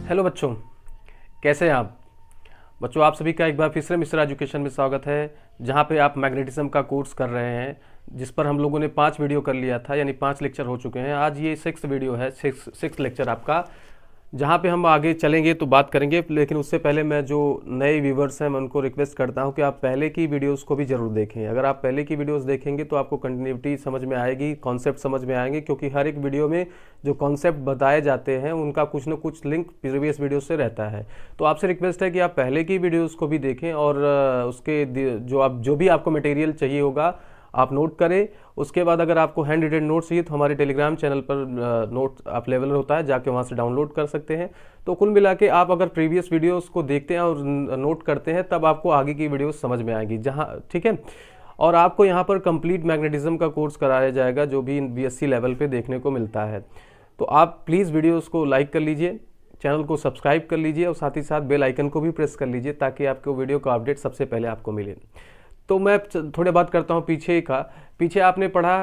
Hello बच्चों, कैसे हैं आप? बच्चों, आप सभी का एक बार फिर से मिश्रा एजुकेशन में स्वागत है, जहां पे आप मैग्नेटिज्म का कोर्स कर रहे हैं, जिस पर हम लोगों ने 5 वीडियो कर लिया था, यानी 5 लेक्चर हो चुके हैं। आज ये 6 वीडियो है, 6 लेक्चर आपका, जहाँ पे हम आगे चलेंगे तो बात करेंगे। लेकिन उससे पहले मैं जो नए व्यूवर्स हैं मैं उनको रिक्वेस्ट करता हूँ कि आप पहले की वीडियोस को भी ज़रूर देखें। अगर आप पहले की वीडियोस देखेंगे तो आपको कंटिन्यूटी समझ में आएगी, कॉन्सेप्ट समझ में आएंगे, क्योंकि हर एक वीडियो में जो कॉन्सेप्ट बताए जाते हैं उनका कुछ ना कुछ लिंक प्रीवियस वीडियो से रहता है। तो आपसे रिक्वेस्ट है कि आप पहले की वीडियोज़ को भी देखें और उसके जो भी आपको मटेरियल चाहिए होगा आप नोट करें। उसके बाद अगर आपको हैंड रिटेन नोट चाहिए तो हमारे टेलीग्राम चैनल पर नोट अवेलेबल होता है, जाके वहाँ से डाउनलोड कर सकते हैं। तो कुल मिला के आप अगर प्रीवियस वीडियोस को देखते हैं और नोट करते हैं तब आपको आगे की वीडियोस समझ में आएगी, जहाँ ठीक है। और आपको यहाँ पर कंप्लीट मैग्नेटिज्म का कोर्स कराया जाएगा, जो भी बीएससी लेवल पे देखने को मिलता है। तो आप प्लीज़ वीडियोस को लाइक कर लीजिए, चैनल को सब्सक्राइब कर लीजिए और साथ ही साथ बेल आइकन को भी प्रेस कर लीजिए, ताकि आपको वीडियो का अपडेट सबसे पहले आपको मिले। तो मैं थोड़े बात करता हूँ पीछे आपने पढ़ा,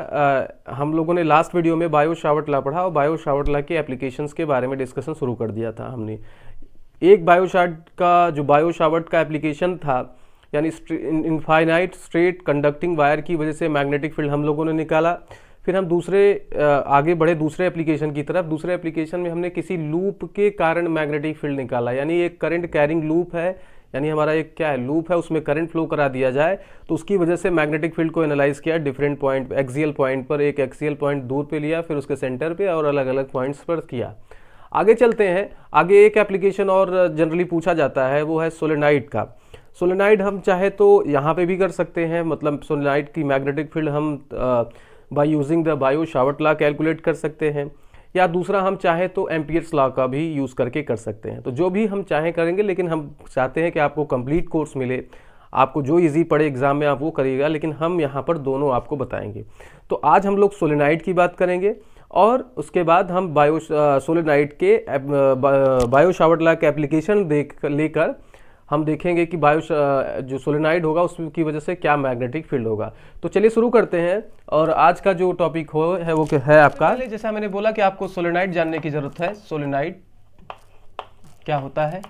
हम लोगों ने लास्ट वीडियो में बायो शावर्ट लॉ पढ़ा और बायो शावर्ट लॉ के एप्लीकेशंस के बारे में डिस्कशन शुरू कर दिया था हमने। एक बायो शावर्ट का एप्लीकेशन था, यानी इनफाइनाइट स्ट्रेट कंडक्टिंग वायर की वजह से मैग्नेटिक फील्ड हम लोगों ने निकाला। फिर हम आगे बढ़े दूसरे एप्लीकेशन की तरफ। दूसरे एप्लीकेशन में हमने किसी लूप के कारण मैग्नेटिक फील्ड निकाला, यानी एक करंट कैरिंग लूप है, यानी हमारा एक क्या है, लूप है, उसमें करंट फ्लो करा दिया जाए तो उसकी वजह से मैग्नेटिक फील्ड को एनालाइज किया डिफरेंट पॉइंट, एक्सियल पॉइंट पर, एक एक्सियल पॉइंट दूर पे लिया, फिर उसके सेंटर पे और अलग अलग पॉइंट्स पर किया। आगे चलते हैं। आगे एक एप्लीकेशन और जनरली पूछा जाता है, वो है सोलेनाइड का। सोलेनाइड हम चाहे तो यहाँ पे भी कर सकते हैं, मतलब सोलेनाइड की मैग्नेटिक फील्ड हम by using the Biot Savart law calculate कर सकते हैं, या दूसरा हम चाहें तो एम्पियर्स लॉ का भी यूज़ करके कर सकते हैं। तो जो भी हम चाहें करेंगे, लेकिन हम चाहते हैं कि आपको कंप्लीट कोर्स मिले, आपको जो इजी पड़े एग्जाम में आप वो करिएगा, लेकिन हम यहाँ पर दोनों आपको बताएंगे। तो आज हम लोग सोलेनाइड की बात करेंगे और उसके बाद हम सोलेनाइड के बायो शावर्ट लॉ के एप्लीकेशन लेकर हम देखेंगे कि जो सोलेनाइड होगा उसकी वजह से क्या मैग्नेटिक फील्ड होगा। तो चलिए शुरू करते हैं। और आज का जो टॉपिक वो है आपका, जैसा मैंने बोला कि आपको सोलेनाइड जानने की जरूरत है। सोलेनाइड क्या होता है?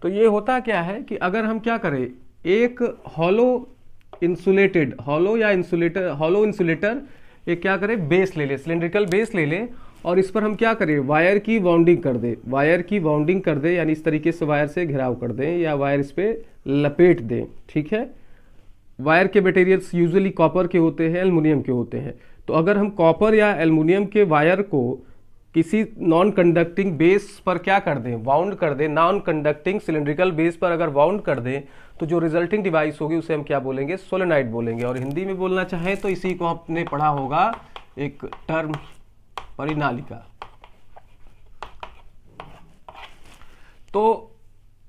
तो ये होता क्या है कि अगर हम क्या करें, एक हॉलो इंसुलेटर एक क्या करें, बेस ले ले, सिलेंड्रिकल बेस ले ले, और इस पर हम क्या करें, वायर की वाउंडिंग कर दे, यानी इस तरीके से वायर से घेराव कर दें या वायर इस पे लपेट दें, ठीक है। वायर के मटेरियल्स यूजुअली कॉपर के होते हैं, एल्युमिनियम के होते हैं। तो अगर हम कॉपर या एल्युमिनियम के वायर को किसी नॉन कंडक्टिंग बेस पर क्या कर दें, वाउंड कर दें, नॉन कंडक्टिंग सिलेंड्रिकल बेस पर अगर वाउंड कर दें, तो जो रिजल्टिंग डिवाइस होगी उसे हम क्या बोलेंगे, सोलेनाइड बोलेंगे। और हिंदी में बोलना चाहें तो इसी को आपने पढ़ा होगा, एक टर्म परिनालिका। तो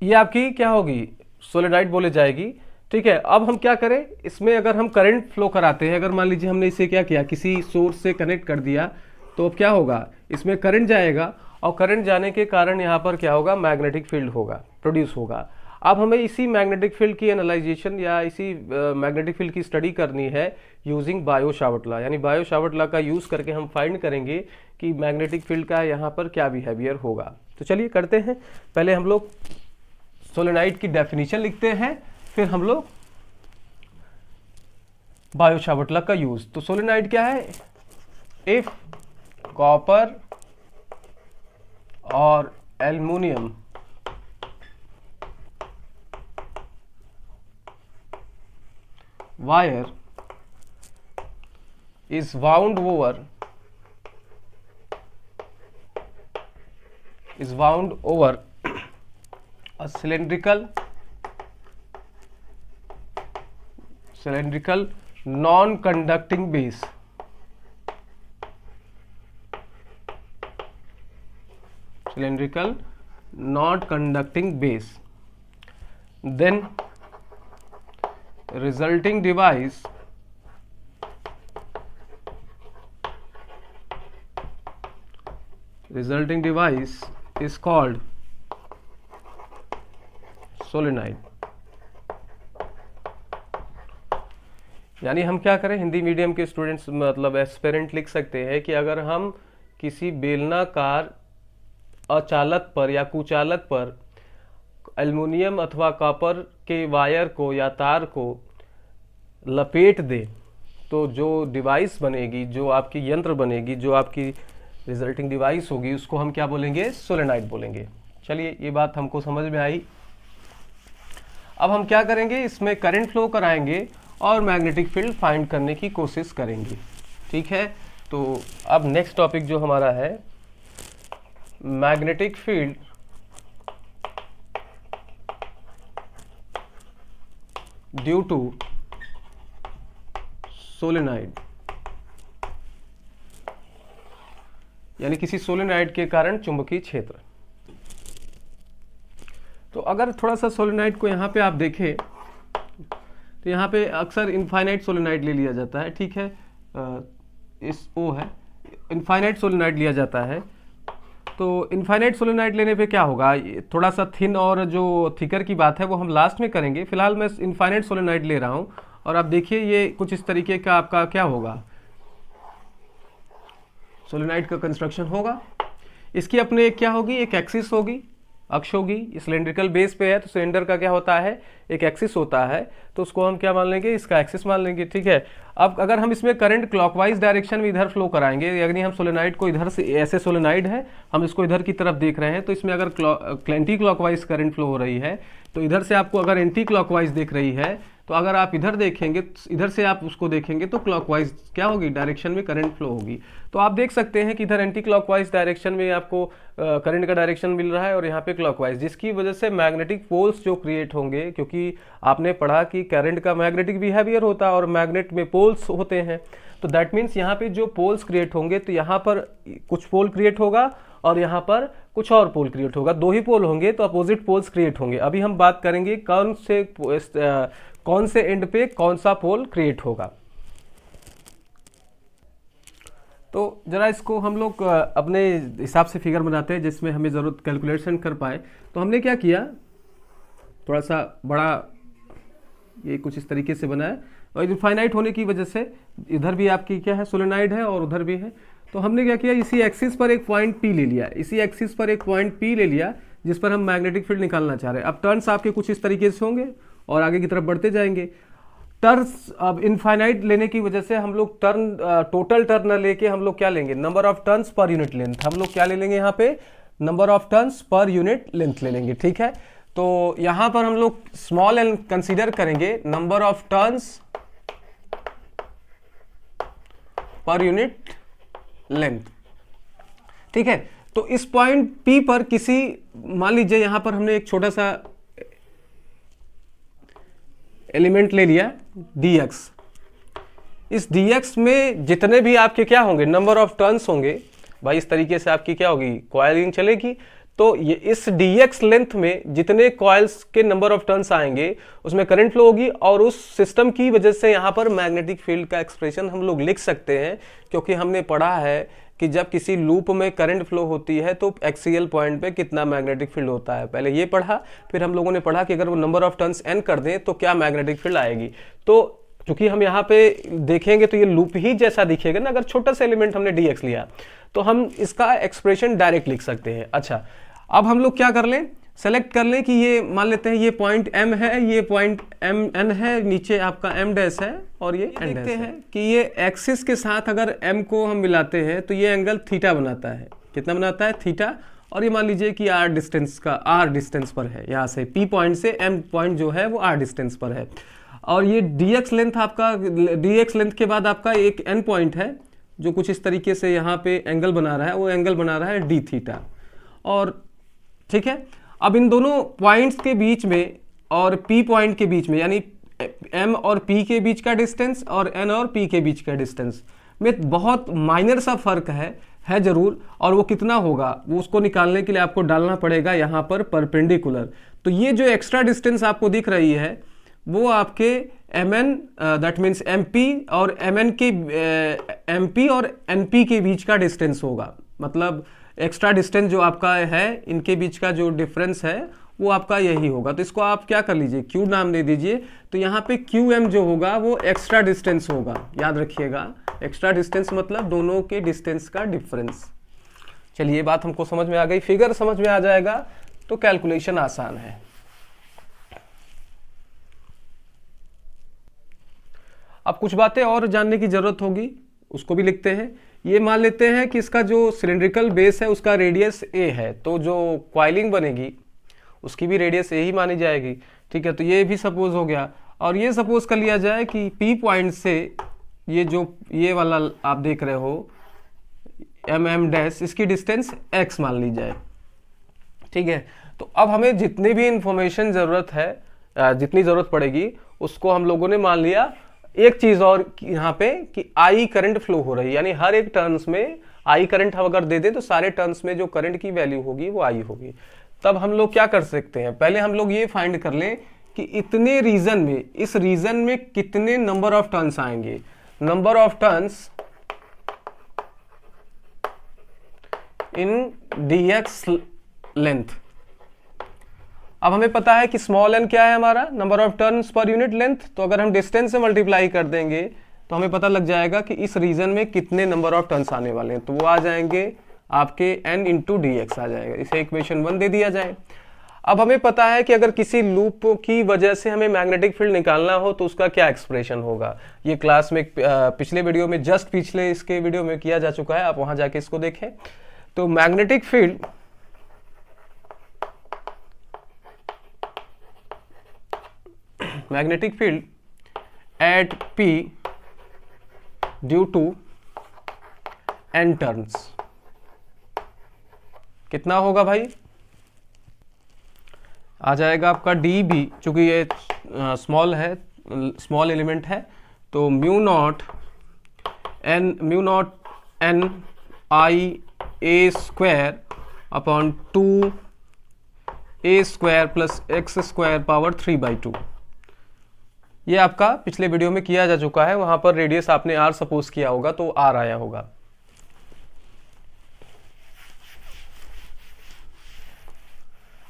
ये आपकी क्या होगी, सोलेनाइड बोले जाएगी, ठीक है। अब हम क्या करें, इसमें अगर हम करंट फ्लो कराते हैं, अगर मान लीजिए हमने इसे क्या किया, किसी सोर्स से कनेक्ट कर दिया, तो अब क्या होगा, इसमें करंट जाएगा और करंट जाने के कारण यहाँ पर क्या होगा, मैग्नेटिक फील्ड होगा, प्रोड्यूस होगा। अब हमें इसी मैग्नेटिक फील्ड की एनालाइजेशन या इसी मैग्नेटिक फील्ड की स्टडी करनी है यूजिंग बायो शावर्ट लॉ, यानी बायो शावर्ट लॉ का यूज़ करके हम फाइंड करेंगे कि मैग्नेटिक फील्ड का यहाँ पर क्या बिहेवियर होगा। तो चलिए करते हैं। पहले हम लोग सोलेनाइड की डेफिनेशन लिखते हैं, फिर हम लोग बायो शावर्ट लॉ का यूज़। तो सोलेनाइड क्या है, इफ कॉपर और aluminium wire is wound over a cylindrical non-conducting base, then resulting device is called solenoid। यानी हम क्या करें, हिंदी मीडियम के स्टूडेंट्स मतलब एस्पिरेंट लिख सकते हैं कि अगर हम किसी बेलनाकार अचालक पर या कुचालक पर एल्युमिनियम अथवा कॉपर के वायर को या तार को लपेट दे तो जो डिवाइस बनेगी, जो आपकी यंत्र बनेगी, जो आपकी रिजल्टिंग डिवाइस होगी, उसको हम क्या बोलेंगे, सोलेनॉइड बोलेंगे। चलिए ये बात हमको समझ में आई। अब हम क्या करेंगे, इसमें करंट फ्लो कराएंगे और मैग्नेटिक फील्ड फाइंड करने की कोशिश करेंगे। ठीक है, तो अब नेक्स्ट टॉपिक जो हमारा है magnetic field due to solenoid, यानी किसी सोलेनॉइड के कारण चुंबकीय क्षेत्र। तो अगर थोड़ा सा सोलेनॉइड को यहाँ पे आप देखें तो यहाँ पे अक्सर इनफाइनाइट सोलेनॉइड ले लिया जाता है। ठीक है, इस ओ है, इनफाइनाइट सोलेनॉइड लिया जाता है। तो इनफाइनाइट सोलेनॉइड लेने पे क्या होगा, थोड़ा सा थिन और जो थिकर की बात है वो हम लास्ट में करेंगे। फिलहाल मैं इनफाइनाइट सोलेनॉइड ले रहा हूँ और आप देखिए ये कुछ इस तरीके का आपका क्या होगा, सोलेनॉइड का कंस्ट्रक्शन होगा। इसकी अपने क्या होगी, एक एक्सिस होगी, अक्ष होगी। सिलेंड्रिकल बेस पे है तो सिलेंडर का क्या होता है, एक एक्सिस होता है, तो उसको हम क्या मान लेंगे, इसका एक्सिस मान लेंगे। ठीक है, अब अगर हम इसमें करंट क्लॉकवाइज डायरेक्शन में इधर फ्लो कराएंगे, यानी हम सोलेनॉइड को इधर से, ऐसे सोलेनॉइड है, हम इसको इधर की तरफ देख रहे हैं, तो इसमें अगर एंटी क्लॉकवाइज करंट फ्लो हो रही है तो इधर से आपको अगर एंटी क्लॉकवाइज दिख रही है, तो अगर आप इधर देखेंगे, इधर से आप उसको देखेंगे तो क्लॉकवाइज क्या होगी, डायरेक्शन में करंट फ्लो होगी। तो आप देख सकते हैं कि इधर एंटी क्लॉकवाइज डायरेक्शन में आपको करंट का डायरेक्शन मिल रहा है और यहाँ पे क्लॉकवाइज, जिसकी वजह से मैग्नेटिक पोल्स जो क्रिएट होंगे, क्योंकि आपने पढ़ा कि करंट का मैग्नेटिक बिहेवियर होता है और मैग्नेट में पोल्स होते हैं, तो दैट मीन्स यहाँ पे जो पोल्स क्रिएट होंगे तो यहाँ पर कुछ पोल क्रिएट होगा और यहाँ पर कुछ और पोल क्रिएट होगा। दो ही पोल होंगे तो अपोजिट पोल्स क्रिएट होंगे। अभी हम बात करेंगे कौन से एंड पे कौन सा पोल क्रिएट होगा। तो जरा इसको हम लोग अपने हिसाब से फिगर बनाते हैं जिसमें हमें ज़रूरत कैलकुलेशन कर पाए। तो हमने क्या किया, थोड़ा सा बड़ा ये कुछ इस तरीके से बना है और इनफाइनाइट होने की वजह से इधर भी आपकी क्या है, सोलेनॉइड है और उधर भी है। तो हमने क्या किया, इसी एक्सिस पर एक पॉइंट P ले लिया, इसी एक्सिस पर एक पॉइंट P ले लिया जिस पर हम मैग्नेटिक फील्ड निकालना चाह रहे हैं। अब टर्न्स आपके कुछ इस तरीके से होंगे और आगे की तरफ बढ़ते जाएंगे। टर्न्स अब इनफाइनाइट लेने की वजह से हम लोग टोटल टर्न न लेके हम लोग क्या लेंगे, number of turns per unit length. हम लोग क्या ले लेंगे, यहाँ पे number of turns per unit length ले लेंगे। ठीक है, तो यहां पर हम लोग स्मॉल एल कंसीडर करेंगे, number of turns per unit length. ठीक है, तो इस पॉइंट P पर किसी, मान लीजिए यहां पर हमने एक छोटा सा एलिमेंट ले लिया dx। इस dx में जितने भी आपके क्या होंगे, नंबर ऑफ टर्न्स होंगे, भाई इस तरीके से आपकी क्या होगी, कॉइलिंग चलेगी। तो ये इस dx लेंथ में जितने कॉइल्स के नंबर ऑफ टर्न्स आएंगे उसमें करंट फ्लो होगी और उस सिस्टम की वजह से यहाँ पर मैग्नेटिक फील्ड का एक्सप्रेशन हम लोग लिख सकते हैं, क्योंकि हमने पढ़ा है कि जब किसी लूप में करंट फ्लो होती है तो एक्सियल पॉइंट पे कितना मैग्नेटिक फील्ड होता है। पहले ये पढ़ा, फिर हम लोगों ने पढ़ा कि अगर वो नंबर ऑफ टर्न्स n कर दें तो क्या मैग्नेटिक फील्ड आएगी। तो चूंकि हम यहाँ पे देखेंगे तो ये लूप ही जैसा दिखेगा ना, अगर छोटा सा एलिमेंट हमने dx लिया तो हम इसका एक्सप्रेशन डायरेक्ट लिख सकते हैं। अच्छा, अब हम लोग क्या कर लें, सेलेक्ट कर लें कि ये मान लेते हैं ये पॉइंट M है, ये पॉइंट MN है, नीचे आपका M डैश है और ये N डैश है। हैं कि ये एक्सिस के साथ अगर M को हम मिलाते हैं तो ये एंगल थीटा बनाता है। कितना बनाता है, थीटा। और ये मान लीजिए कि R डिस्टेंस पर है, यहाँ से P पॉइंट से M पॉइंट जो है वो R डिस्टेंस पर है। और ये dx लेंथ आपका, dx लेंथ के बाद आपका एक N पॉइंट है जो कुछ इस तरीके से यहाँ पे एंगल बना रहा है, वो एंगल बना रहा है d थीटा। और ठीक है, अब इन दोनों पॉइंट्स के बीच में और P पॉइंट के बीच में, यानी M और P के बीच का डिस्टेंस और N और P के बीच का डिस्टेंस में बहुत माइनर सा फर्क है जरूर। और वो कितना होगा, वो उसको निकालने के लिए आपको डालना पड़ेगा यहाँ पर परपेंडिकुलर। तो ये जो एक्स्ट्रा डिस्टेंस आपको दिख रही है वो आपके Mn दैट मीन्स MP और MP और NP के बीच का डिस्टेंस होगा। मतलब एक्स्ट्रा डिस्टेंस जो आपका है, इनके बीच का जो डिफरेंस है वो आपका यही होगा। तो इसको आप क्या कर लीजिए, क्यू नाम दे दीजिए। तो यहाँ पे क्यू एम जो होगा वो एक्स्ट्रा डिस्टेंस होगा, याद रखिएगा। एक्स्ट्रा डिस्टेंस मतलब दोनों के डिस्टेंस का डिफरेंस। चलिए, ये बात हमको समझ में आ गई, फिगर समझ में आ जाएगा तो कैलकुलेशन आसान है। अब कुछ बातें और जानने की जरूरत होगी, उसको भी लिखते हैं। ये मान लेते हैं कि इसका जो सिलिंड्रिकल बेस है उसका रेडियस ए है, तो जो क्वाइलिंग बनेगी उसकी भी रेडियस ए ही मानी जाएगी, ठीक है। तो ये भी सपोज हो गया। और ये सपोज कर लिया जाए कि पी पॉइंट से ये जो ये वाला आप देख रहे हो एम डैश, इसकी डिस्टेंस एक्स मान ली जाए, ठीक है। तो अब हमें जितनी भी इंफॉर्मेशन ज़रूरत है, जितनी ज़रूरत पड़ेगी उसको हम लोगों ने मान लिया। एक चीज़ और यहाँ पे कि आई करंट फ्लो हो रही है, यानी हर एक टर्न्स में आई करंट हम अगर दे दें तो सारे टर्न्स में जो करंट की वैल्यू होगी वो आई होगी। तब हम लोग क्या कर सकते हैं, पहले हम लोग ये फाइंड कर लें कि इतने रीजन में, इस रीजन में कितने नंबर ऑफ टर्न्स आएंगे। Number of turns in dx length. अब हमें पता है कि स्मॉल n क्या है हमारा, number of turns per unit length. तो अगर हम डिस्टेंस से मल्टीप्लाई कर देंगे तो हमें पता लग जाएगा कि इस रीजन में कितने नंबर ऑफ टर्न्स आने वाले हैं। तो वो आ जाएंगे आपके n इंटू डी एक्स आ जाएगा। इसे इक्वेशन 1 दे दिया जाए। अब हमें पता है कि अगर किसी लूप की वजह से हमें मैग्नेटिक फील्ड निकालना हो तो उसका क्या एक्सप्रेशन होगा। ये क्लास में पिछले वीडियो में, जस्ट पिछले इसके वीडियो में किया जा चुका है, आप वहां जाके इसको देखें। तो magnetic field at P due to n turns कितना होगा भाई, आ जाएगा आपका dB, चूंकि ये स्मॉल है, स्मॉल एलिमेंट है, तो mu naught n I a square upon 2 a square plus x square power 3/2। ये आपका पिछले वीडियो में किया जा चुका है, वहां पर रेडियस आपने r सपोज किया होगा तो r आया होगा।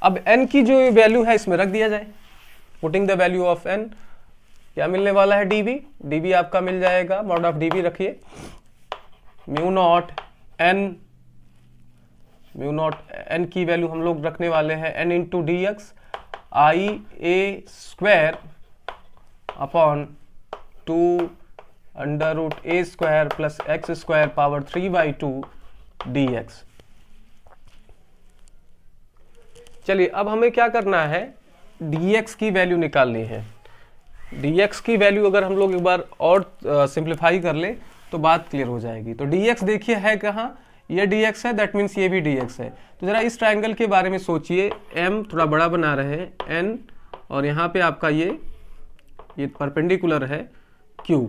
अब n की जो वैल्यू है इसमें रख दिया जाए। Putting the value of n, क्या मिलने वाला है dB। dB आपका मिल जाएगा, मॉड ऑफ dB रखिए, म्यू नॉट n की वैल्यू हम लोग रखने वाले हैं n into d x I A square upon 2 under root a square plus x square power 3/2 dx। चलिए, अब हमें क्या करना है, dx की वैल्यू निकालनी है। dx की वैल्यू अगर हम लोग एक बार और सिंप्लीफाई कर ले तो बात क्लियर हो जाएगी। तो dx देखिए है कहाँ, ये dx है, दैट मीन्स ये भी dx है। तो जरा इस ट्रायंगल के बारे में सोचिए, m थोड़ा बड़ा बना रहे हैं n, और यहाँ पे आपका ये परपेंडिकुलर है q,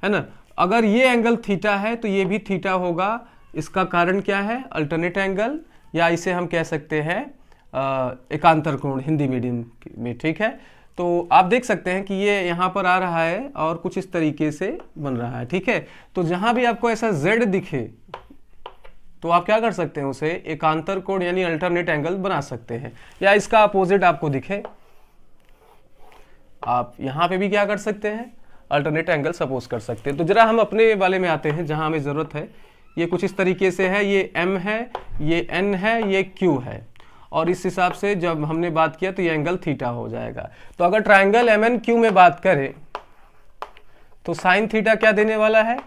है ना। अगर ये एंगल थीटा है तो ये भी थीटा होगा। इसका कारण क्या है, अल्टरनेट एंगल, या इसे हम कह सकते हैं एकांतर कोण हिंदी मीडियम में, ठीक है। तो आप देख सकते हैं कि ये यहाँ पर आ रहा है और कुछ इस तरीके से बन रहा है, ठीक है। तो जहां भी आपको ऐसा z दिखे तो आप क्या कर सकते हैं, उसे एकांतर कोण यानी अल्टरनेट एंगल बना सकते हैं, या इसका अपोजिट आपको दिखे आप यहाँ पे भी क्या कर सकते हैं, अल्टरनेट एंगल सपोज कर सकते हैं। तो जरा हम अपने वाले में आते हैं जहां हमें जरूरत है। ये कुछ इस तरीके से है, ये m है, ये n है, ये q है, और इस हिसाब से जब हमने बात किया तो ये एंगल थीटा हो जाएगा। तो अगर ट्रायंगल MNQ में बात करें तो साइन थीटा क्या देने वाला है,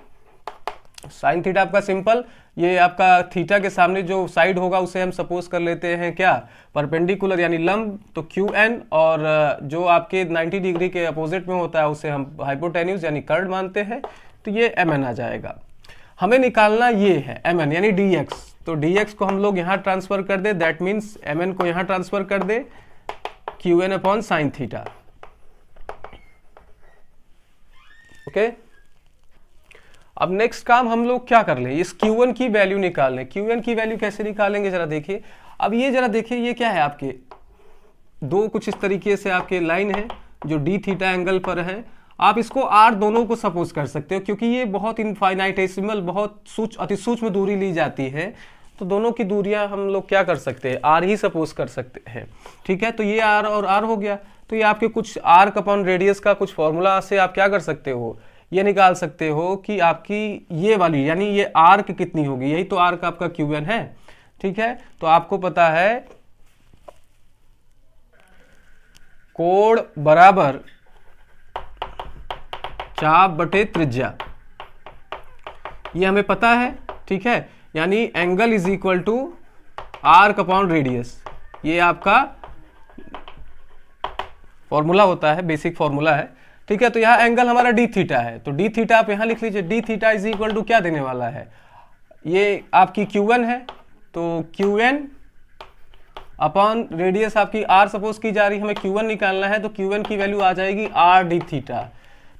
साइन थीटा आपका सिंपल, ये आपका थीटा के सामने जो साइड होगा उसे हम सपोज कर लेते हैं क्या, परपेंडिकुलर यानी लंब, तो QN, और जो आपके 90 डिग्री के अपोजिट में होता है उसे हम हाइपोटेन्यूज यानी कर्ड मानते हैं। तो ये MN आ जाएगा। हमें निकालना ये है MN यानी dx। तो dx को हम लोग यहाँ ट्रांसफर कर दे, दैट मीन्स MN को यहाँ ट्रांसफर कर दे QN upon sine theta, okay. अब नेक्स्ट काम हम लोग क्या कर लें, इस Q1 की वैल्यू निकाल लें। Q1 की वैल्यू कैसे निकालेंगे जरा देखिए। अब ये जरा देखिए, ये क्या है, आपके दो कुछ इस तरीके से आपके लाइन है जो d थीटा एंगल पर है। आप इसको r दोनों को सपोज कर सकते हो, क्योंकि ये बहुत इनफाइनाइटेसिमल, बहुत अति सूक्ष्म दूरी ली जाती है। तो दोनों की दूरियां हम लोग क्या कर सकते हैं, आर ही सपोज कर सकते हैं। ठीक है, तो ये आर और आर हो गया। तो ये आपके कुछ आर्क अपॉन रेडियस का कुछ फॉर्मूला से आप क्या कर सकते हो, ये निकाल सकते हो कि आपकी ये वाली यानी ये आर्क कितनी होगी, यही तो आर्क आपका क्यूएन है। ठीक है, तो आपको पता है कोण बराबर चाप बटे त्रिज्या, ये हमें पता है। ठीक है, यानी angle is equal to arc upon radius, ये आपका फॉर्मूला होता है, बेसिक फॉर्मूला है। ठीक है, तो यहाँ एंगल हमारा डी थीटा है, तो डी थीटा आप यहाँ लिख लीजिए। D theta is equal to क्या देने वाला है, ये आपकी क्यूएन है, तो क्यूएन अपॉन रेडियस आपकी आर सपोज की जा रही है, हमें क्यूएन निकालना है, तो क्यूएन की वैल्यू आ जाएगी आर डी थीटा।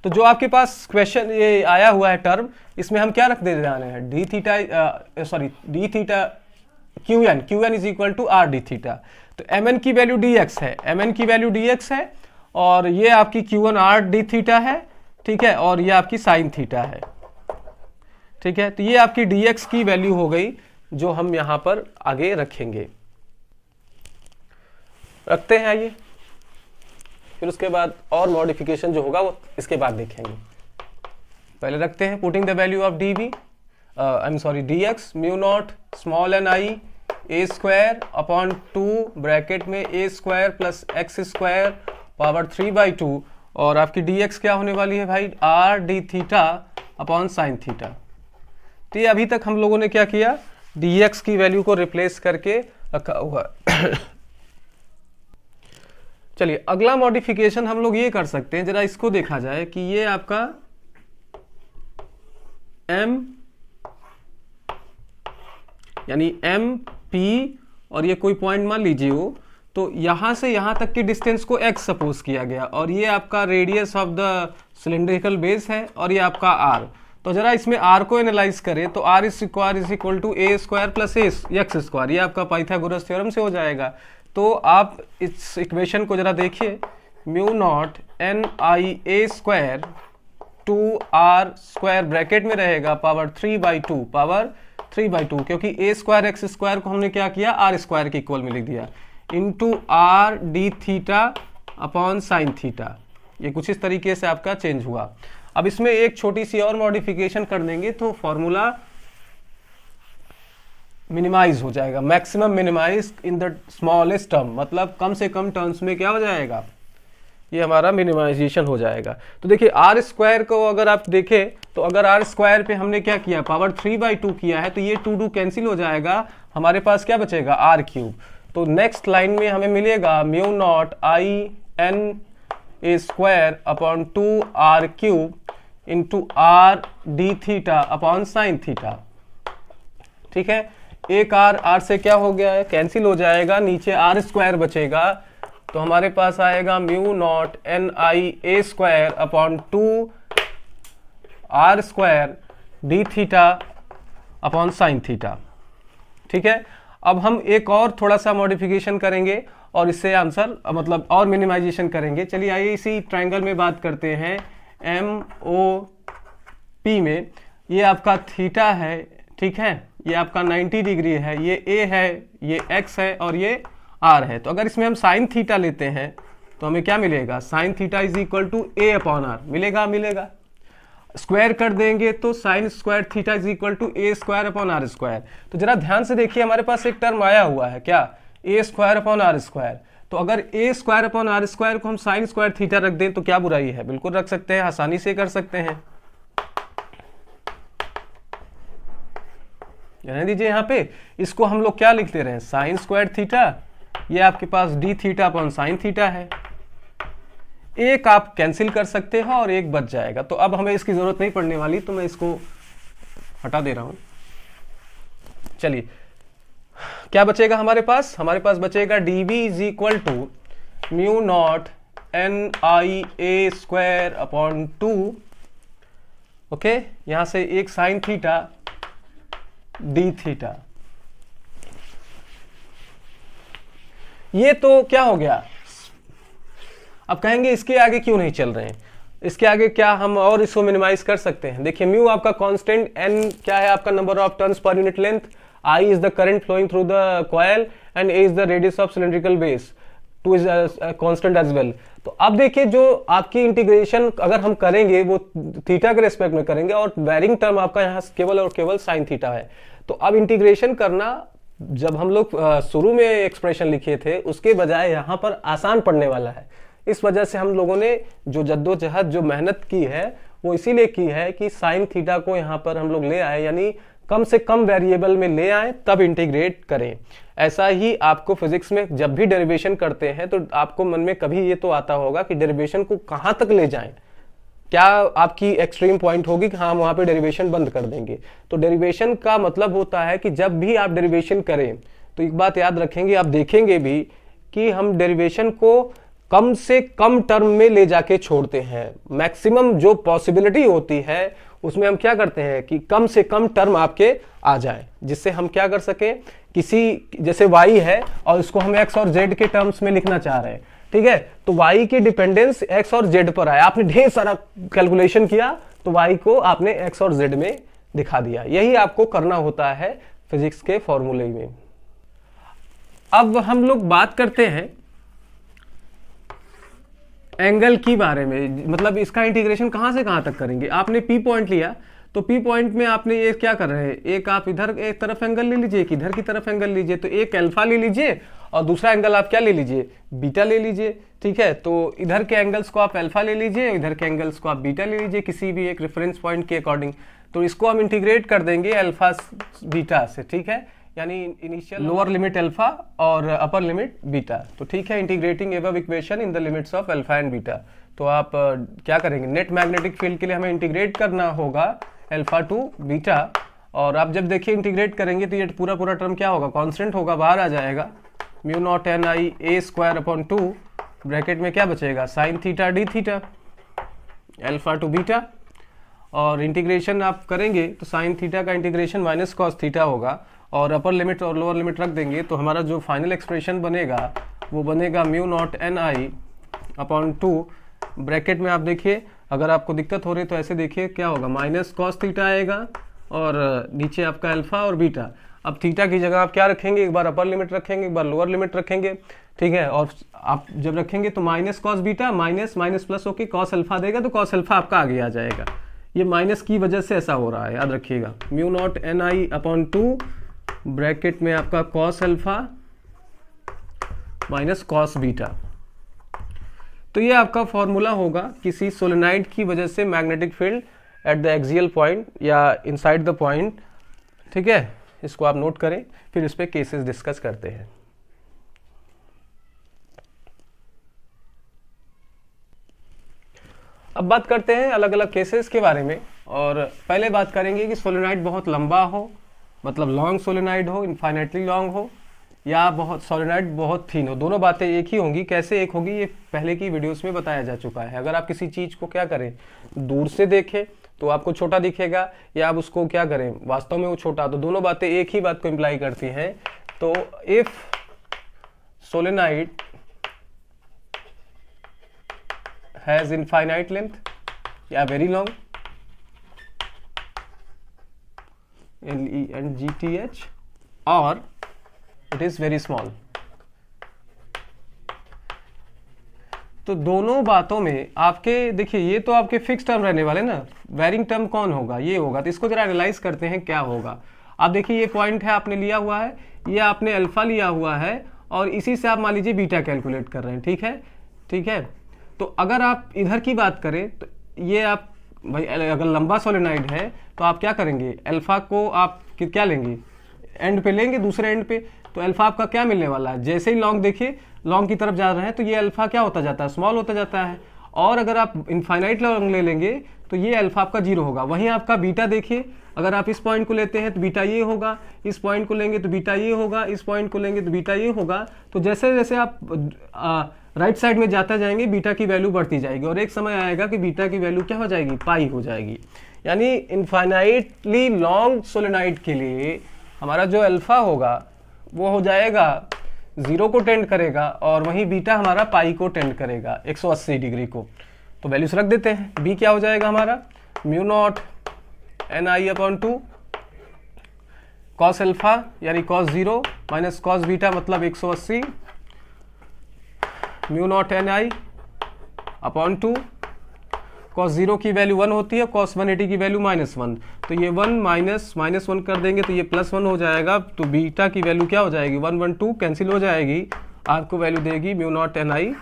तो जो आपके पास क्वेश्चन ये आया हुआ है टर्म, इसमें हम क्या रख दे रहे हैं, D theta D theta QN is equal to R D theta. तो एम एन की वैल्यू डी एक्स है, एम एन की वैल्यू डी एक्स है, और ये आपकी क्यूएन आर डी थीटा है। ठीक है, और ये आपकी साइन थीटा है। ठीक है, तो ये आपकी डी एक्स की वैल्यू हो गई, जो हम यहां पर आगे रखेंगे। रखते हैं आइए, फिर उसके बाद और मॉडिफिकेशन जो होगा वो इसके बाद देखेंगे। पहले रखते हैं putting the value of d v I m sorry d x mu naught small n I A square upon 2 bracket में a square plus x square power 3/2, और आपकी डी एक्स क्या होने वाली है भाई, are D theta upon sine theta. तो ये अभी तक हम लोगों ने क्या किया, डी एक्स की वैल्यू को रिप्लेस करके रखा हुआ। चलिए अगला मॉडिफिकेशन हम लोग ये कर सकते हैं, जरा इसको देखा जाए कि ये आपका m यानी एम पी और ये कोई पॉइंट मान लीजिए हो, तो यहां से यहां तक की डिस्टेंस को x सपोज किया गया, और ये आपका radius of the cylindrical base है, और ये आपका r। तो जरा इसमें r को एनालाइज करें तो r square is equal to A square plus x square, ये आपका पाइथागोरस थ्योरम से हो जाएगा। तो आप इस इक्वेशन को जरा देखिए, mu naught N I A square 2r square bracket में रहेगा पावर 3/2 क्योंकि ए स्क्वायर एक्स स्क्वायर को हमने क्या किया, आर स्क्वायर के इक्वल में लिख दिया, into R D theta upon sine theta. ये कुछ इस तरीके से आपका चेंज हुआ। अब इसमें एक छोटी सी और मॉडिफिकेशन कर देंगे तो फॉर्मूला मिनिमाइज हो जाएगा, maximum minimise in the smallest term, मतलब कम से कम टर्म्स में क्या हो जाएगा, ये हमारा मिनिमाइजेशन हो जाएगा। तो देखिए आर स्क्वायर को अगर आप देखें तो अगर आर स्क्वायर पे हमने क्या किया, पावर 3/2 किया है, तो ये 2 कैंसिल हो जाएगा, हमारे पास क्या बचेगा, आर क्यूब। तो नेक्स्ट लाइन में हमें मिलेगा mu naught I N A square upon 2r cube into R D theta upon sine theta. ठीक है, एक आर से क्या हो गया है, कैंसिल हो जाएगा, नीचे आर स्क्वायर बचेगा, तो हमारे पास आएगा mu naught N I A square upon 2r square D theta upon sine theta. ठीक है, अब हम एक और थोड़ा सा मॉडिफिकेशन करेंगे और इससे आंसर मतलब और मिनिमाइजेशन करेंगे। चलिए आइए इसी ट्रायंगल में बात करते हैं, एम ओ पी में ये आपका थीटा है, ठीक है, ये आपका 90 डिग्री है, ये ए है, ये एक्स है और ये आर है। तो अगर इसमें हम साइन थीटा लेते हैं तो हमें क्या मिलेगा, sine theta is equal to A upon R मिलेगा। स्क्वायर कर देंगे तो sine square theta is equal to A square upon R square. तो जरा ध्यान से देखिए, हमारे पास एक टर्म आया हुआ है क्या, ए स्क्वायर अपॉन आर स्क्वायर। तो अगर ए स्क्वायर अपॉन आर स्क्वायर को हम साइन स्क्वायर थीटा रख दें तो क्या बुराई है, बिल्कुल रख सकते हैं, आसानी से कर सकते हैं। रहने दीजिए यहाँ पे, इसको हम लोग क्या लिखते रहे, साइन स्क्वायर थीटा, ये आपके पास d theta upon sine theta है, एक आप कैंसिल कर सकते हो और एक बच जाएगा। तो अब हमें इसकी जरूरत नहीं पड़ने वाली, तो मैं इसको हटा दे रहा हूं। चलिए क्या बचेगा हमारे पास बचेगा D V is equal to mu naught N I A square upon 2, okay, यहां से एक साइन थीटा डी थीटा। ये तो क्या हो गया, अब कहेंगे इसके आगे क्यों नहीं चल रहे हैं, इसके आगे क्या हम और इसको मिनिमाइज कर सकते हैं। देखिए म्यू आपका कांस्टेंट, एन क्या है आपका number of turns per unit length, I is the current flowing through the coil and A is the radius of cylindrical base, 2 is constant as well। तो अब देखिए जो आपकी इंटीग्रेशन अगर हम करेंगे वो थीटा के रेस्पेक्ट में करेंगे और वेरिंग टर्म आपका यहाँ केवल और केवल साइन थीटा है। तो अब इंटीग्रेशन करना जब हम लोग शुरू में एक्सप्रेशन लिखे थे उसके बजाय यहाँ पर आसान पड़ने वाला है। इस वजह से हम लोगों ने जो जद्दोजहद जो मेहनत की है वो इसीलिए की है कि साइन थीटा को यहाँ पर हम लोग ले आए, यानी कम से कम वेरिएबल में ले आए तब इंटीग्रेट करें। ऐसा ही आपको फिजिक्स में जब भी डेरिवेशन करते हैं तो आपको मन में कभी ये तो आता होगा कि डेरिवेशन को कहाँ तक ले जाएं। क्या आपकी एक्सट्रीम पॉइंट होगी कि हाँ वहां पे डेरिवेशन बंद कर देंगे। तो डेरिवेशन का मतलब होता है कि जब भी आप डेरिवेशन करें तो एक बात याद रखेंगे, आप देखेंगे भी कि हम डेरिवेशन को कम से कम टर्म में ले जाके छोड़ते हैं। मैक्सिमम जो पॉसिबिलिटी होती है उसमें हम क्या करते हैं कि कम से कम टर्म आपके आ जाए, जिससे हम क्या कर सके, किसी जैसे y है और इसको हम x और z के टर्म्स में लिखना चाह रहे हैं, ठीक है, तो y की डिपेंडेंस x और z पर है। आपने ढेर सारा कैलकुलेशन किया तो y को आपने x और z में दिखा दिया। यही आपको करना होता है फिजिक्स के फॉर्मूले में। अब हम लोग बात करते हैं एंगल की बारे में, मतलब इसका इंटीग्रेशन कहां से कहां तक करेंगे। आपने पी पॉइंट लिया तो पी पॉइंट में आपने ये क्या कर रहे हैं, एक आप इधर एक तरफ एंगल ले लीजिए, एक इधर की तरफ एंगल लीजिए, तो एक अल्फा ले लीजिए और दूसरा एंगल आप क्या ले लीजिए, बीटा ले लीजिए, ठीक है। तो इधर के एंगल्स को आप अल्फा ले लीजिए, इधर के एंगल्स को आप बीटा ले लीजिए किसी भी एक रेफरेंस पॉइंट के अकॉर्डिंग। तो इसको हम इंटीग्रेट कर देंगे अल्फा बीटा से, ठीक है, यानी इनिशियल लोअर लिमिट अल्फा और अपर लिमिट बीटा। तो ठीक है, integrating above equation in the limits of alpha and beta. तो आप क्या करेंगे, नेट मैग्नेटिक फील्ड के लिए हमें इंटीग्रेट करना होगा अल्फा टू बीटा, और आप जब देखिए इंटीग्रेट करेंगे तो ये पूरा पूरा टर्म क्या होगा, कांस्टेंट होगा, बाहर आ जाएगा, mu naught N I A square upon 2, bracket में क्या बचेगा, sine theta D theta alpha two beta. और इंटीग्रेशन आप करेंगे तो साइन थीटा का इंटीग्रेशन माइनस कॉस थीटा होगा, और अपर लिमिट और लोअर लिमिट रख देंगे तो हमारा जो फाइनल एक्सप्रेशन बनेगा वो बनेगा म्यू नॉट एन आई अपॉन 2, ब्रैकेट में आप देखिए, अगर आपको दिक्कत हो रही तो ऐसे देखिए क्या होगा, माइनस कॉस थीटा आएगा और नीचे आपका अल्फा और बीटा। अब थीटा की जगह आप क्या रखेंगे, एक बार अपर लिमिट रखेंगे, एक बार लोअर लिमिट रखेंगे, ठीक है, और आप जब रखेंगे तो minus cos beta minus minus plus होके कॉस अल्फा देगा, तो कॉस अल्फा आपका आगे आ जाएगा। ये माइनस की वजह से ऐसा हो रहा है, याद रखिएगा, म्यू नॉट एन आई अपॉन 2, ब्रैकेट में आपका cos alpha minus cos beta. तो ये आपका फॉर्मूला होगा किसी सोलेनाइड की वजह से magnetic field at the axial point या इनसाइड द पॉइंट, ठीक है, इसको आप नोट करें, फिर इस पे केसेस डिस्कस करते हैं। अब बात करते हैं अलग अलग केसेस के बारे में, और पहले बात करेंगे कि सोलेनाइड बहुत लंबा हो, मतलब लॉन्ग सोलेनाइड हो, इनफाइनाइटली लॉन्ग हो, या बहुत सोलेनाइड बहुत थीन हो। दोनों बातें एक ही होंगी। कैसे एक होगी ये पहले की वीडियोस में बताया जा चुका है। अगर आप किसी चीज़ को क्या करें, दूर से देखें तो आपको छोटा दिखेगा, या आप उसको क्या करें वास्तव में वो छोटा, तो दोनों बातें एक ही बात को इम्प्लाई करती हैं। तो if solenoid has infinite length या वेरी लॉन्ग, LENGTH, और इट इज वेरी स्मॉल, तो दोनों बातों में आपके देखिए ये तो आपके फिक्स टर्म रहने वाले ना, वेरिंग टर्म कौन होगा, ये होगा। तो इसको जरा एनालाइज करते हैं क्या होगा। आप देखिए ये पॉइंट है आपने लिया हुआ है, ये आपने अल्फा लिया हुआ है, और इसी से आप मान लीजिए बीटा कैलकुलेट कर रहे हैं, ठीक है, ठीक है। तो अगर आप इधर की बात करें तो ये आप भाई अगर लंबा सोलेनाइड है तो आप क्या करेंगे, अल्फा को आप क्या लेंगे, एंड पे लेंगे, दूसरे एंड पे, तो अल्फा आपका क्या मिलने वाला है, जैसे ही लॉन्ग देखिए लॉन्ग की तरफ जा रहे हैं तो ये अल्फा क्या होता जाता है, स्मॉल होता जाता है। और अगर आप इनफाइनाइट लॉन्ग ले लेंगे तो ये अल्फा आपका 0 होगा। वहीं आपका बीटा देखिए, अगर आप इस पॉइंट को लेते हैं तो बीटा ये होगा, इस पॉइंट को लेंगे तो बीटा ये होगा, इस पॉइंट को लेंगे तो बीटा ये होगा। तो जैसे जैसे आप राइट साइड में जाते जाएंगे बीटा की वैल्यू बढ़ती जाएगी, और एक समय आएगा कि बीटा की वैल्यू क्या हो जाएगी, पाई हो जाएगी। यानी इनफाइनाइटली लॉन्ग सोलेनाइड के लिए हमारा जो अल्फा होगा वो हो जाएगा 0 को टेंड करेगा, और वहीं बीटा हमारा पाई को टेंड करेगा 180 डिग्री को। तो वैल्यूज रख देते हैं। बी क्या हो जाएगा हमारा, म्यू नॉट एन आई अपॉन 2, कॉस अल्फा यानी कॉस 0 माइनस कॉस बीटा मतलब 180 म्यू नॉट एन आई अपॉन 2। कॉस 0 की वैल्यू 1 होती है, कॉस 180 की वैल्यू -1, तो ये 1 माइनस 1 कर देंगे तो ये +1 हो जाएगा। तो बीटा की वैल्यू क्या हो जाएगी 112 कैंसिल हो जाएगी, आपको वैल्यू देगी म्यू नॉट एन आई।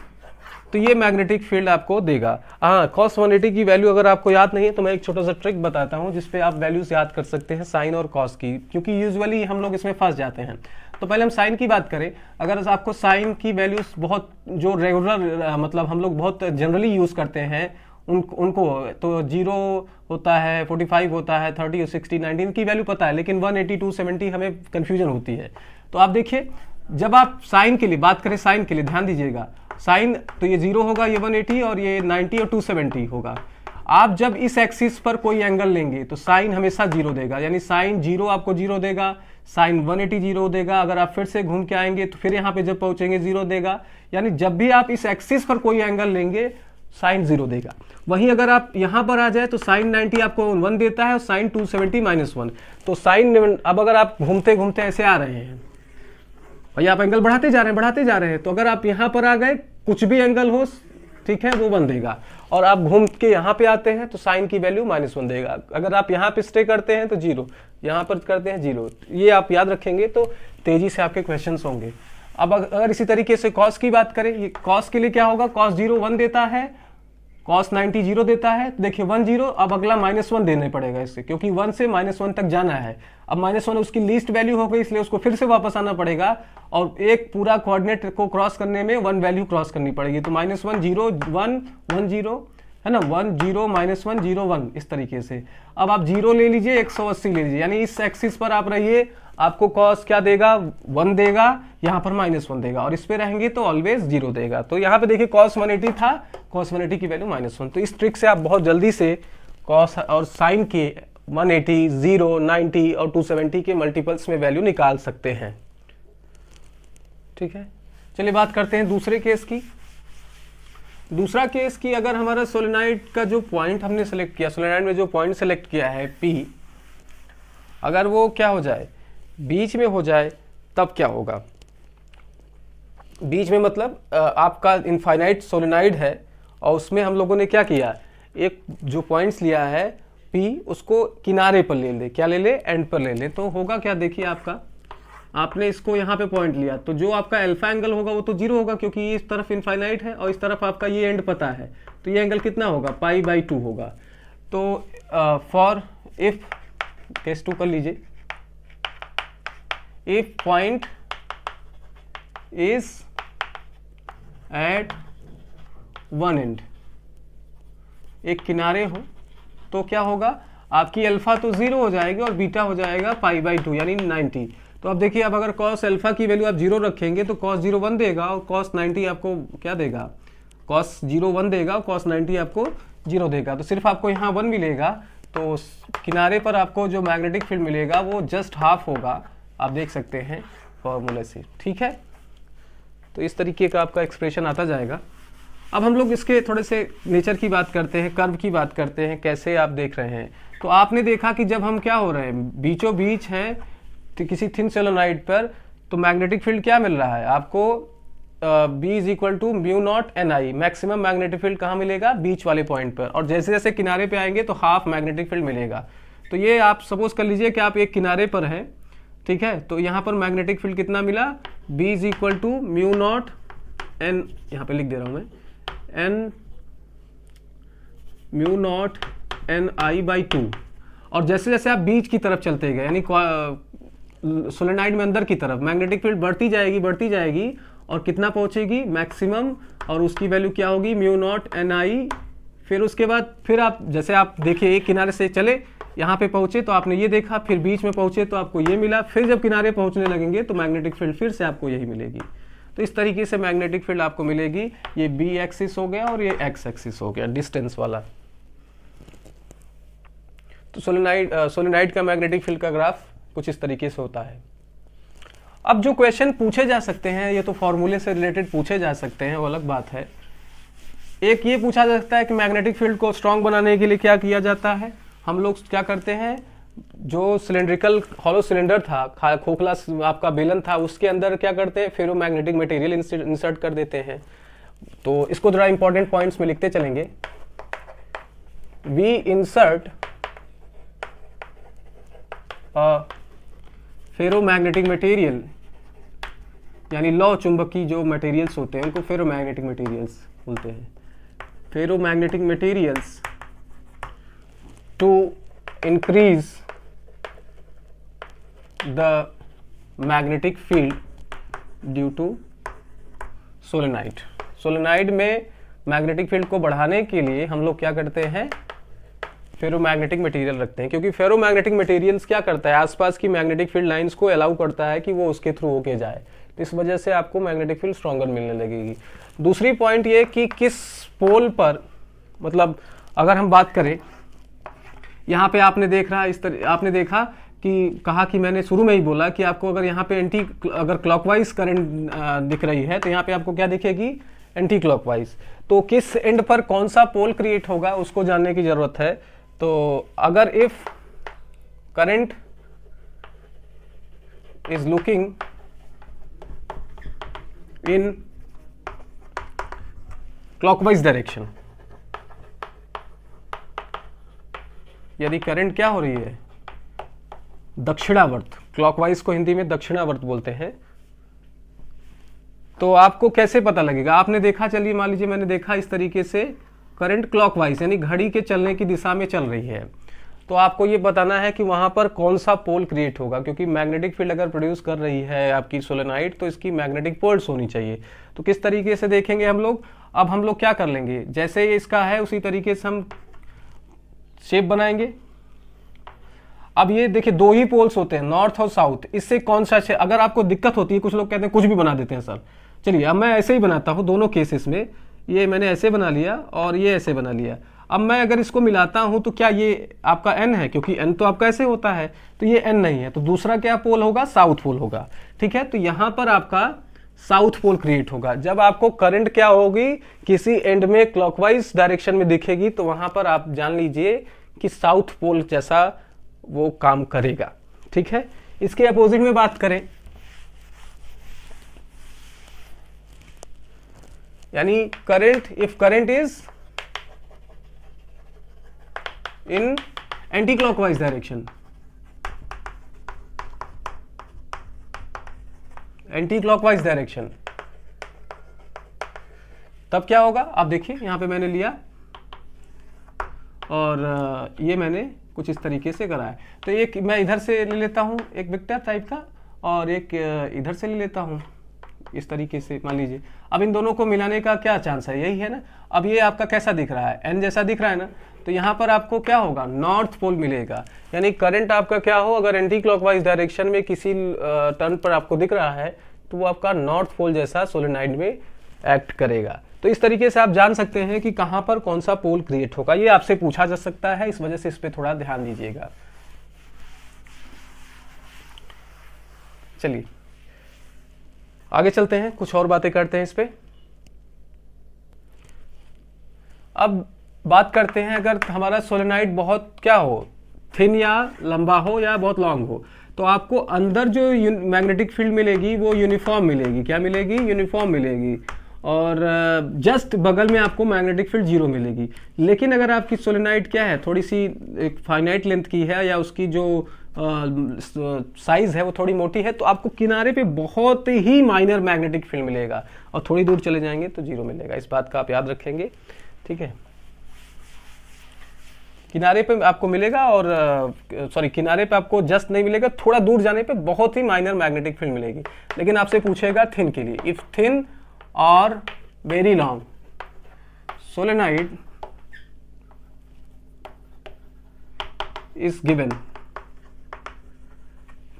तो ये मैग्नेटिक फील्ड आपको देगा। हाँ, कॉस 180 की वैल्यू अगर आपको याद नहीं है तो मैं एक छोटा सा ट्रिक बताता हूँ जिसपे आप वैल्यूज याद कर सकते हैं साइन और कॉस की, क्योंकि यूजुअली हम लोग इसमें फंस जाते हैं। तो पहले हम साइन की बात करें। अगर आपको साइन की वैल्यूज बहुत जो रेगुलर मतलब हम लोग बहुत जनरली यूज करते हैं उनको तो 0 होता है, 45 होता है, 30, 60, 19 की वैल्यू पता है, लेकिन 180, 270 हमें कंफ्यूजन होती है। तो आप देखिए, जब आप साइन के लिए बात करें, साइन के लिए ध्यान दीजिएगा, साइन तो ये 0 होगा, ये 180 और ये 90 और 270 होगा। आप जब इस एक्सिस पर कोई एंगल लेंगे तो साइन हमेशा 0 देगा, यानी साइन 0 आपको 0 देगा, साइन 180 0 देगा। अगर आप फिर से घूम के आएंगे तो फिर यहाँ पे जब पहुंचेंगे 0 देगा, यानी जब भी आप इस एक्सिस पर कोई एंगल लेंगे साइन 0 देगा। वहीं अगर आप यहाँ पर आ जाए तो साइन 90 आपको 1 देता है और साइन 270 -1। तो साइन, अब अगर आप घूमते घूमते ऐसे आ रहे हैं, भैया आप एंगल बढ़ाते जा रहे हैं, तो अगर आप यहाँ पर आ गए, कुछ भी एंगल हो, ठीक है, वो 1 देगा। और आप घूम के यहाँ पे आते हैं तो साइन की वैल्यू -1 देगा। अगर आप यहाँ पे स्टे करते हैं तो 0, यहाँ पर करते हैं 0। ये आप याद रखेंगे तो तेजी से आपके क्वेश्चंस होंगे। अब अगर इसी तरीके से कॉस की बात करें, ये कॉस के लिए क्या होगा, कॉस 0 1 देता है, कॉस 90 0 देता है। तो देखिए 1 0, अब अगला -1 देने पड़ेगा इससे, क्योंकि 1 से -1 तक जाना है। अब -1 उसकी लीस्ट वैल्यू हो गई, इसलिए उसको फिर से वापस आना पड़ेगा और एक पूरा कोऑर्डिनेट को क्रॉस करने में 1 वैल्यू क्रॉस करनी पड़ेगी। तो -1 0 1 1 0 है ना, 1 0 -1 0 1 इस तरीके से। अब आप 0 ले लीजिए, 180 ले लीजिए, यानी इस एक्सिस पर आप रहिए, आपको कॉस क्या देगा 1 देगा, यहाँ पर -1 देगा, और इस पे रहेंगे तो ऑलवेज 0 देगा। तो यहाँ पे देखिए कॉस 180 था, कॉस 180 की वैल्यू -1। तो इस ट्रिक से आप बहुत जल्दी से कॉस और साइन के 180, 0, 90 और 270 के मल्टीपल्स में वैल्यू निकाल सकते हैं। ठीक है, चलिए बात करते हैं दूसरे केस की। दूसरा केस की, अगर हमारा सोलेनॉइड का जो पॉइंट हमने सेलेक्ट किया, सोलेनॉइड में जो पॉइंट सेलेक्ट किया है P, अगर वो क्या हो जाए, बीच में हो जाए, तब क्या होगा। बीच में मतलब आपका इनफाइनाइट सोलेनॉइड है और उसमें हम लोगों ने क्या किया, एक जो पॉइंट्स लिया है P, उसको किनारे पर ले ले, क्या ले ले, एंड पर ले ले। तो होगा क्या, देखिए आपने इसको यहाँ पे पॉइंट लिया, तो जो आपका अल्फा एंगल होगा वो तो 0 होगा, क्योंकि ये इस तरफ इनफाइनाइट है और इस तरफ आपका ये एंड पता है, तो ये एंगल कितना होगा, π/2 होगा। तो फॉर इफ केस 2 कर लीजिए, if point is at one end, एक किनारे हो, तो क्या होगा, आपकी अल्फा तो 0 हो जाएगी और बीटा हो जाएगा π/2 यानी 90। तो अब देखिए, अब अगर cos अल्फा की वैल्यू आप 0 रखेंगे तो cos 0 1 देगा और cos 90 आपको क्या देगा, cos 0 1 देगा और cos 90 आपको 0 देगा। तो सिर्फ आपको यहाँ 1 मिलेगा, तो किनारे पर आपको जो मैग्नेटिक फील्ड मिलेगा वो जस्ट हाफ होगा, आप देख सकते हैं फॉर्मूले से। ठीक है, तो इस तरीके का आपका एक्सप्रेशन आता जाएगा। अब हम लोग इसके थोड़े से नेचर की बात करते हैं, कर्व की बात करते हैं, कैसे आप देख रहे हैं। तो आपने देखा कि जब हम क्या हो रहे हैं, बीचों बीच हैं तो किसी थिन सोलेनॉइड पर, तो मैग्नेटिक फील्ड क्या मिल रहा है आपको, B = μ0 NI। Maximum magnetic field कहाँ मिलेगा, बीच वाले पॉइंट पर, और जैसे जैसे किनारे पे आएंगे तो हाफ मैग्नेटिक फील्ड मिलेगा। तो ये आप सपोज कर लीजिए कि आप एक किनारे पर हैं, ठीक है, तो यहाँ पर मैग्नेटिक फील्ड कितना मिला, B = μ0 N, यहाँ पे लिख दे रहा हूँ मैं, μ0 NI/2। और जैसे जैसे आप बीच की तरफ चलते गए, यानी सोलेनॉइड में अंदर की तरफ, मैग्नेटिक फील्ड बढ़ती जाएगी और कितना पहुंचेगी, मैक्सिमम, और उसकी वैल्यू क्या होगी, μ0 NI। फिर उसके बाद फिर आप जैसे आप देखिए, एक किनारे से चले, यहाँ पे पहुंचे तो आपने ये देखा, फिर बीच में पहुंचे तो आपको ये मिला, फिर जब किनारे पहुंचने लगेंगे तो मैग्नेटिक फील्ड फिर से आपको यही मिलेगी। तो इस तरीके से मैग्नेटिक फील्ड आपको मिलेगी। ये B एक्सिस हो गया और ये X एक्सिस हो गया, डिस्टेंस वाला। तो सोलेनॉइड का मैग्नेटिक फील्ड का ग्राफ कुछ इस तरीके से होता है। अब जो क्वेश्चन पूछे जा सकते हैं, ये तो फॉर्मूले से रिलेटेड पूछे जा सकते हैं, वो अलग बात है। एक ये पूछा जा सकता है कि मैग्नेटिक फील्ड को स्ट्रांग बनाने के लिए क्या किया जाता है। हम लोग क्या करते हैं, जो सिलेंड्रिकल हॉलो सिलेंडर था, खोखला आपका बेलन था, उसके अंदर क्या करते हैं, फेरोमैग्नेटिक मटेरियल इंसर्ट कर देते हैं। तो इसको थोड़ा इंपॉर्टेंट पॉइंट्स में लिखते चलेंगे। वी इंसर्ट फेरोमैग्नेटिक मटेरियल, यानी लौ चुंबकीय जो मटेरियल्स होते हैं उनको फेरोमैग्नेटिक मटेरियल्स बोलते हैं। Ferromagnetic materials to increase the magnetic field due to solenoid. Solenoid में मैग्नेटिक फील्ड को बढ़ाने के लिए हम लोग क्या करते हैं, फेरोमैग्नेटिक मटेरियल रखते हैं, क्योंकि फेरोमैग्नेटिक मटेरियल्स क्या करता है, आसपास की मैग्नेटिक फील्ड लाइंस को अलाउ करता है कि वो उसके थ्रू होके जाए। तो इस वजह से आपको मैग्नेटिक फील्ड स्ट्रॉन्गर मिलने लगेगी। दूसरी पॉइंट ये कि किस पोल पर, मतलब अगर हम बात करें, यहाँ पे आपने देख रहा इस तरह, आपने देखा कि कहा कि मैंने शुरू में ही बोला कि आपको अगर यहाँ पे अगर क्लॉकवाइज करंट दिख रही है तो यहाँ पे आपको क्या दिखेगी, एंटी क्लॉकवाइज। तो किस एंड पर कौन सा पोल क्रिएट होगा उसको जानने की जरूरत है। तो अगर if current is looking in clockwise direction, यदि करंट क्या हो रही है, दक्षिणावर्त, क्लॉकवाइज को हिंदी में दक्षिणावर्त बोलते हैं, तो आपको कैसे पता लगेगा। आपने देखा, चलिए मान लीजिए मैंने देखा इस तरीके से करंट क्लॉकवाइज यानी घड़ी के चलने की दिशा में चल रही है, तो आपको ये बताना है कि वहां पर कौन सा पोल क्रिएट होगा, क्योंकि मैग्नेटिक फील्ड अगर प्रोड्यूस कर रही है आपकी सोलेनाइड तो इसकी मैग्नेटिक पोल्स होनी चाहिए। तो किस तरीके से देखेंगे हम लोग, अब हम लोग क्या कर लेंगे, जैसे ये इसका है उसी तरीके से हम शेप बनाएंगे। अब ये देखिए दो ही पोल्स होते हैं, नॉर्थ और साउथ, इससे कौन सा शेप, अगर आपको दिक्कत होती है, कुछ लोग कहते हैं कुछ भी बना देते हैं सर, चलिए अब मैं ऐसे ही बनाता हूं दोनों केसेस में, ये मैंने ऐसे बना लिया और ये ऐसे बना लिया। अब मैं अगर इसको मिलाता हूं तो क्या ये आपका एन है, क्योंकि एन तो आपका ऐसे होता है, तो ये एन नहीं है, तो दूसरा क्या पोल होगा, साउथ पोल होगा। ठीक है, तो यहां पर आपका साउथ पोल क्रिएट होगा। जब आपको करंट क्या होगी, किसी एंड में क्लॉकवाइज डायरेक्शन में दिखेगी, तो वहां पर आप जान लीजिए कि साउथ पोल जैसा वो काम करेगा। ठीक है, इसके अपोजिट में बात करें, यानी current, if current is in anti clockwise direction, anti clockwise direction, तब क्या होगा, आप देखिए यहां पे मैंने लिया और ये मैंने कुछ इस तरीके से करा है। तो एक मैं इधर से ले लेता हूं एक वेक्टर टाइप का और एक इधर से ले लेता हूं इस तरीके से, मान लीजिए। अब इन दोनों को मिलाने का क्या चांस है, यही है ना। अब ये आपका कैसा दिख रहा है, एन जैसा दिख रहा है ना, तो यहाँ पर आपको क्या होगा, नॉर्थ पोल मिलेगा। यानी करंट आपका क्या हो, अगर एंटी क्लॉकवाइज डायरेक्शन में किसी टर्न पर आपको दिख रहा है तो वो आपका नॉर्थ पोल जैसा सोलेनाइड में एक्ट करेगा। तो इस तरीके से आप जान सकते हैं कि कहां पर कौन सा पोल क्रिएट होगा, ये आपसे पूछा जा सकता है, इस वजह से इस पे थोड़ा ध्यान दीजिएगा। चलिए आगे चलते हैं, कुछ और बातें करते हैं इस पे। अब बात करते हैं, अगर हमारा सोलेनाइड बहुत क्या हो, थिन या लंबा हो या बहुत लॉन्ग हो, तो आपको अंदर जो मैग्नेटिक फील्ड मिलेगी वो यूनिफॉर्म मिलेगी। क्या मिलेगी, यूनिफॉर्म मिलेगी। और जस्ट बगल में आपको मैग्नेटिक फील्ड जीरो मिलेगी। लेकिन अगर आपकी सोलेनाइड क्या है, थोड़ी सी एक फाइनाइट लेंथ की है या उसकी जो साइज है वो थोड़ी मोटी है, तो आपको किनारे पे बहुत ही माइनर मैग्नेटिक फील्ड मिलेगा और थोड़ी दूर चले जाएंगे तो जीरो मिलेगा। इस बात का आप याद रखेंगे, ठीक है। किनारे पे आपको मिलेगा और सॉरी किनारे पे आपको जस्ट नहीं मिलेगा, थोड़ा दूर जाने पे बहुत ही माइनर मैग्नेटिक फील्ड मिलेगी। लेकिन आपसे पूछेगा थिन के लिए, इफ थिन और very long solenoid is given,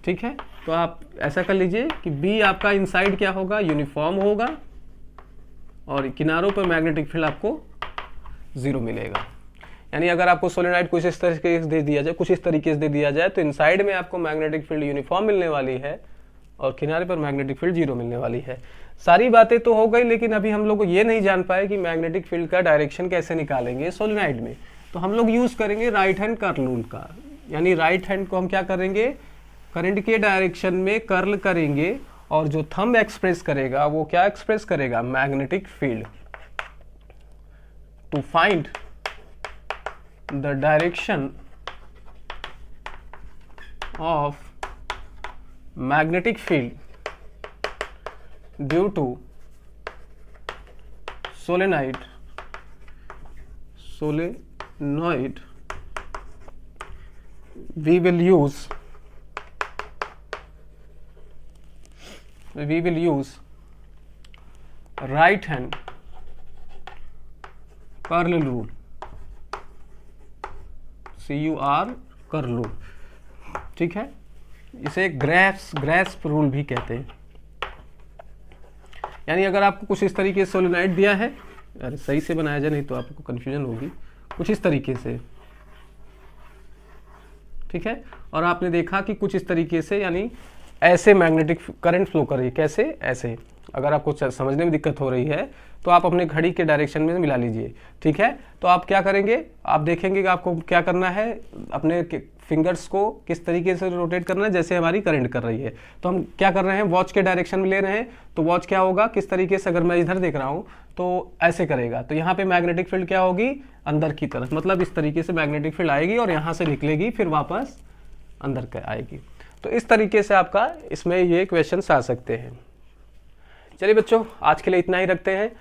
ठीक है। तो आप ऐसा कर लीजिए कि बी आपका इनसाइड क्या होगा, यूनिफॉर्म होगा और किनारों पर मैग्नेटिक फील्ड आपको जीरो मिलेगा। यानी अगर आपको सोलेनाइड कुछ इस तरीके से दे दिया जाए, कुछ इस तरीके से दे दिया जाए, तो इनसाइड में आपको मैग्नेटिक फील्ड यूनिफॉर्म मिलने वाली है और किनारे पर मैग्नेटिक फील्ड जीरो मिलने वाली है। सारी बातें तो हो गई, लेकिन अभी हम लोग ये नहीं जान पाए कि मैग्नेटिक फील्ड का डायरेक्शन कैसे निकालेंगे सोलेनाइड में। तो हम लोग यूज करेंगे राइट हैंड कर्ल रूल का। यानी राइट हैंड को हम क्या करेंगे, करंट के डायरेक्शन में कर्ल करेंगे, और जो थंब एक्सप्रेस करेगा वो क्या एक्सप्रेस करेगा, magnetic field. To find the direction of magnetic field due to solenoid we will use right hand curl rule, CUR curl rule. ठीक है, इसे ग्रेस्प रूल भी कहते हैं। यानी अगर आपको कुछ इस तरीके से सोलेनॉइड दिया है, अरे सही से बनाया जाए नहीं तो आपको कंफ्यूजन होगी, कुछ इस तरीके से, ठीक है, और आपने देखा कि कुछ इस तरीके से, यानी ऐसे मैग्नेटिक करंट फ्लो कर रही है, कैसे, ऐसे। अगर आपको समझने में दिक्कत हो रही है तो आप अपने घड़ी के डायरेक्शन में मिला लीजिए। ठीक है, तो आप क्या करेंगे, आप देखेंगे कि आपको क्या करना है, अपने फिंगर्स को किस तरीके से रोटेट करना है, जैसे हमारी करंट कर रही है। तो हम क्या कर रहे हैं, वॉच के डायरेक्शन में ले रहे हैं, तो वॉच क्या होगा, किस तरीके से, अगर मैं इधर देख रहा हूँ तो ऐसे करेगा, तो यहाँ पे मैग्नेटिक फील्ड क्या होगी, अंदर की तरफ, मतलब इस तरीके से मैग्नेटिक फील्ड आएगी और यहाँ से निकलेगी, फिर वापस अंदर आएगी। तो इस तरीके से आपका इसमें ये क्वेश्चंस आ सकते हैं। चलिए बच्चों, आज के लिए इतना ही रखते हैं।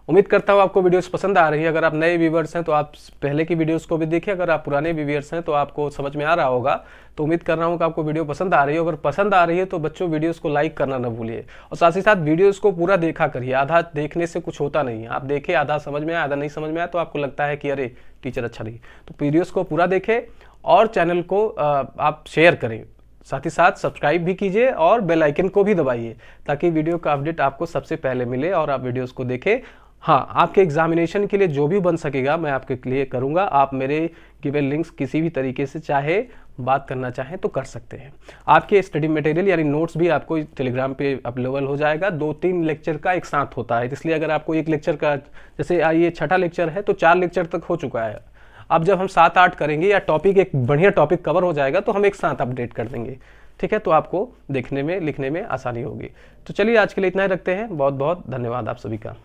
उम्मीद करता हूँ आपको वीडियोस पसंद आ रही है। अगर आप नए व्यूवर्स हैं तो आप पहले की वीडियोस को भी देखिए, अगर आप पुराने व्यूवर्स हैं तो आपको समझ में आ रहा होगा। तो उम्मीद कर रहा हूँ कि आपको वीडियो पसंद आ रही है। अगर पसंद आ रही है तो बच्चों वीडियोस को लाइक करना ना भूलिए, और साथ ही साथ वीडियोस को पूरा देखा करिए। आधा देखने से कुछ होता नहीं है, आप देखें, आधा समझ में आया, आधा नहीं समझ में आया तो आपको लगता है कि अरे टीचर अच्छा नहीं। तो वीडियोस को पूरा देखें और चैनल को आप शेयर करें, साथ ही साथ सब्सक्राइब भी कीजिए और बेल आइकन को भी दबाइए, ताकि वीडियो का अपडेट आपको सबसे पहले मिले और आप वीडियोस को देखें। हाँ, आपके एग्जामिनेशन के लिए जो भी बन सकेगा मैं आपके लिए करूंगा। आप मेरे गिवन लिंक्स किसी भी तरीके से चाहे बात करना चाहें तो कर सकते हैं। आपके स्टडी मटेरियल यानी नोट्स भी आपको टेलीग्राम पे अवेलेबल हो जाएगा। 2-3 लेक्चर का एक साथ होता है, इसलिए अगर आपको एक लेक्चर का, जैसे ये 6ठा लेक्चर है तो 4 लेक्चर तक हो चुका है। अब जब हम 7-8 करेंगे या टॉपिक एक बढ़िया टॉपिक कवर हो जाएगा तो हम एक साथ अपडेट कर देंगे। ठीक है, तो आपको देखने में लिखने में आसानी होगी। तो चलिए आज के लिए इतना ही रखते हैं। बहुत बहुत धन्यवाद आप सभी का।